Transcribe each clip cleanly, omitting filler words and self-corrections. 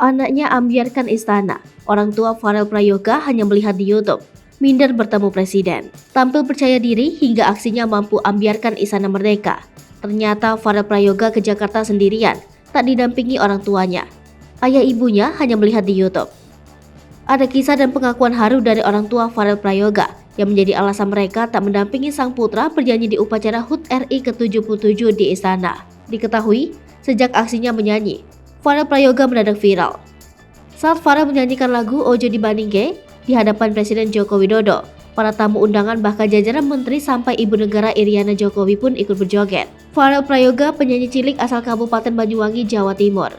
Anaknya ambiarkan istana. Orang tua Farel Prayoga hanya melihat di YouTube. Minder bertemu presiden. Tampil percaya diri hingga aksinya mampu ambiarkan istana merdeka. Ternyata Farel Prayoga ke Jakarta sendirian, tak didampingi orang tuanya. Ayah ibunya hanya melihat di YouTube. Ada kisah dan pengakuan haru dari orang tua Farel Prayoga yang menjadi alasan mereka tak mendampingi sang putra bernyanyi di upacara HUT RI ke-77 di istana. Diketahui, sejak aksinya menyanyi, Farel Prayoga mendadak viral. Saat Farel menyanyikan lagu Ojo Dibandingke di hadapan Presiden Joko Widodo, para tamu undangan bahkan jajaran menteri sampai ibu negara Iriana Jokowi pun ikut berjoget. Farel Prayoga, penyanyi cilik asal Kabupaten Banyuwangi, Jawa Timur.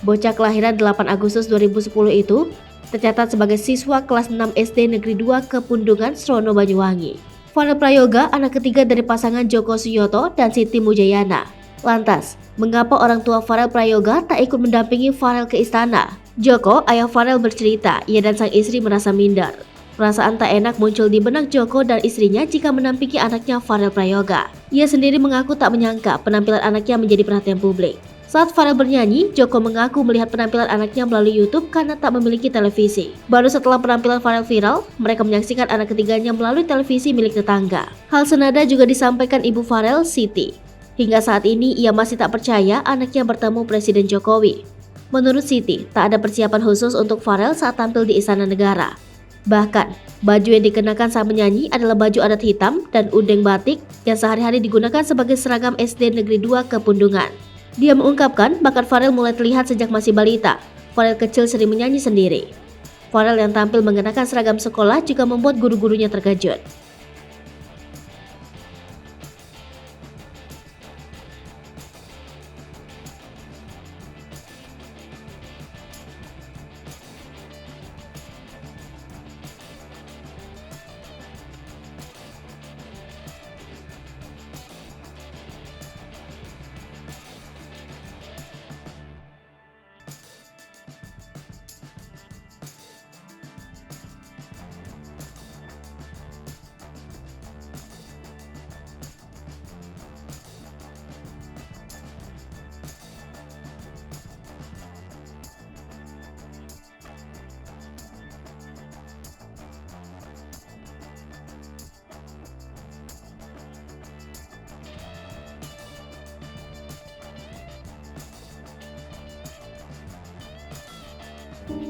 Bocah kelahiran 8 Agustus 2010 itu tercatat sebagai siswa kelas 6 SD Negeri 2 Kepundungan, Srono, Banyuwangi. Farel Prayoga anak ketiga dari pasangan Joko Suyoto dan Siti Mujayana. Lantas, mengapa orang tua Farel Prayoga tak ikut mendampingi Farel ke istana? Joko, ayah Farel, bercerita ia dan sang istri merasa minder. Perasaan tak enak muncul di benak Joko dan istrinya jika mendampingi anaknya Farel Prayoga. Ia sendiri mengaku tak menyangka penampilan anaknya menjadi perhatian publik. Saat Farel bernyanyi, Joko mengaku melihat penampilan anaknya melalui YouTube karena tak memiliki televisi. Baru setelah penampilan Farel viral, mereka menyaksikan anak ketiganya melalui televisi milik tetangga. Hal senada juga disampaikan ibu Farel, Siti. Hingga saat ini ia masih tak percaya anaknya bertemu Presiden Jokowi. Menurut Siti, tak ada persiapan khusus untuk Farel saat tampil di Istana Negara. Bahkan, baju yang dikenakan saat menyanyi adalah baju adat hitam dan udeng batik yang sehari-hari digunakan sebagai seragam SD Negeri 2 Kepundungan. Dia mengungkapkan bakat Farel mulai terlihat sejak masih balita. Farel kecil sering menyanyi sendiri. Farel yang tampil mengenakan seragam sekolah juga membuat guru-gurunya terkejut.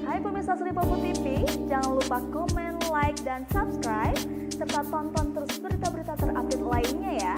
Hai pemirsa Sri Popo TV, jangan lupa komen, like, dan subscribe, serta tonton terus berita-berita terupdate lainnya ya.